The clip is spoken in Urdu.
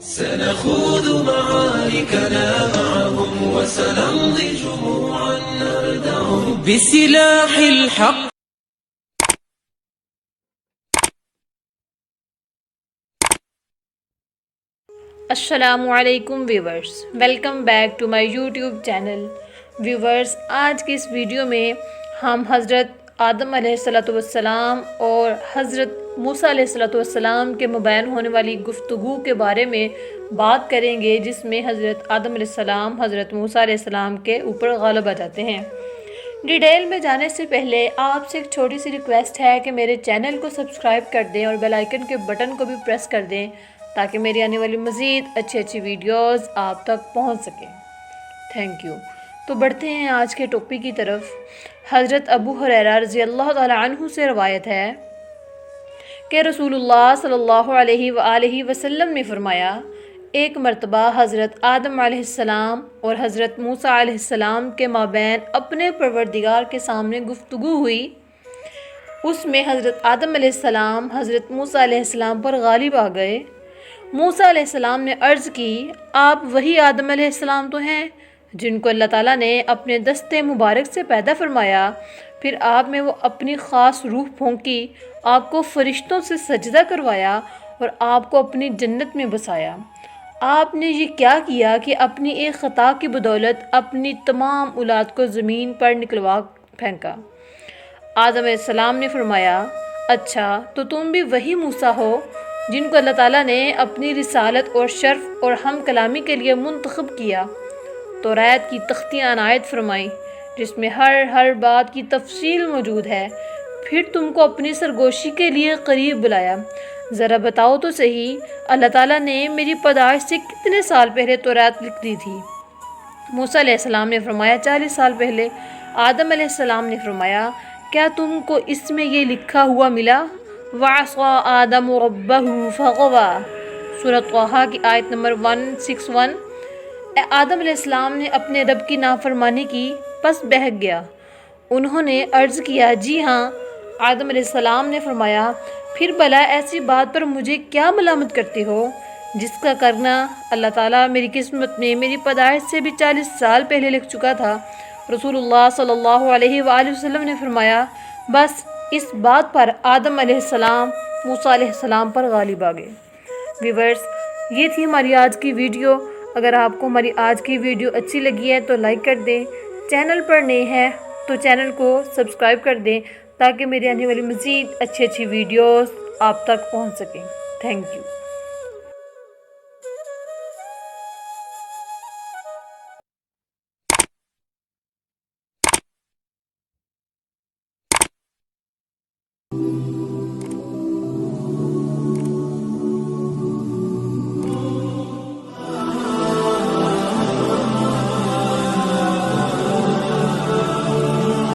سنخوض معاركنا معهم وسنمضي جموعا نردعهم بسلاح الحق. السلام علیکم viewers, welcome back to my YouTube channel. Viewers, آج کی اس ویڈیو میں ہم حضرت آدم علیہ السلام اور حضرت موسیٰ علیہ السلام کے مابین ہونے والی گفتگو کے بارے میں بات کریں گے، جس میں حضرت آدم علیہ السلام حضرت موسیٰ علیہ السلام کے اوپر غالب آ جاتے ہیں. ڈیٹیل میں جانے سے پہلے آپ سے ایک چھوٹی سی ریکویسٹ ہے کہ میرے چینل کو سبسکرائب کر دیں اور بیل آئیکن کے بٹن کو بھی پریس کر دیں تاکہ میری آنے والی مزید اچھی ویڈیوز آپ تک پہنچ سکیں. Thank you. تو بڑھتے ہیں آج کے ٹاپک کی طرف. حضرت ابو ہریرہ رضی اللہ تعالی عنہ سے روایت ہے کہ رسول اللہ صلی اللہ علیہ وآلہ وسلم نے فرمایا، ایک مرتبہ حضرت آدم علیہ السلام اور حضرت موسیٰ علیہ السلام کے مابین اپنے پروردگار کے سامنے گفتگو ہوئی. اس میں حضرت آدم علیہ السلام حضرت موسیٰ علیہ السلام پر غالب آ گئے. موسیٰ علیہ السلام نے عرض کی، آپ وہی آدم علیہ السلام تو ہیں جن کو اللہ تعالیٰ نے اپنے دست مبارک سے پیدا فرمایا، پھر آپ میں وہ اپنی خاص روح پھونکی، آپ کو فرشتوں سے سجدہ کروایا اور آپ کو اپنی جنت میں بسایا. آپ نے یہ کیا کیا کہ اپنی ایک خطا کی بدولت اپنی تمام اولاد کو زمین پر نکلوا پھینکا. آدم علیہ السلام نے فرمایا، اچھا تو تم بھی وہی موسیٰ ہو جن کو اللہ تعالیٰ نے اپنی رسالت اور شرف اور ہم کلامی کے لیے منتخب کیا. توریت کی تختیاں عنایت فرمائیں جس میں ہر بات کی تفصیل موجود ہے. پھر تم کو اپنی سرگوشی کے لیے قریب بلایا. ذرا بتاؤ تو صحیح، اللہ تعالیٰ نے میری پیدائش سے کتنے سال پہلے توریت لکھ دی تھی؟ موسیٰ علیہ السلام نے فرمایا 40 سال پہلے. آدم علیہ السلام نے فرمایا، کیا تم کو اس میں یہ لکھا ہوا ملا؟ وَعَصَىٰ آدَمُ رَبَّهُ فَغَوَىٰ. سورۃ طٰہٰ کی آیت نمبر 161. آدم علیہ السلام نے اپنے رب کی نافرمانی کی، پس بہک گیا. انہوں نے عرض کیا، جی ہاں. آدم علیہ السلام نے فرمایا، پھر بھلا ایسی بات پر مجھے کیا ملامت کرتے ہو جس کا کرنا اللہ تعالیٰ میری قسمت میں میری پیدائش سے بھی 40 سال پہلے لکھ چکا تھا. رسول اللہ صلی اللہ علیہ وآلہ وسلم نے فرمایا، بس اس بات پر آدم علیہ السلام موسیٰ علیہ السلام پر غالب آ گئے. ویورز، یہ تھی ہماری آج کی ویڈیو. اگر آپ کو ہماری آج کی ویڈیو اچھی لگی ہے تو لائک کر دیں. چینل پر نئے ہیں تو چینل کو سبسکرائب کر دیں تاکہ میری آنے والی مزید اچھی ویڈیوز آپ تک پہنچ سکیں. Thank you.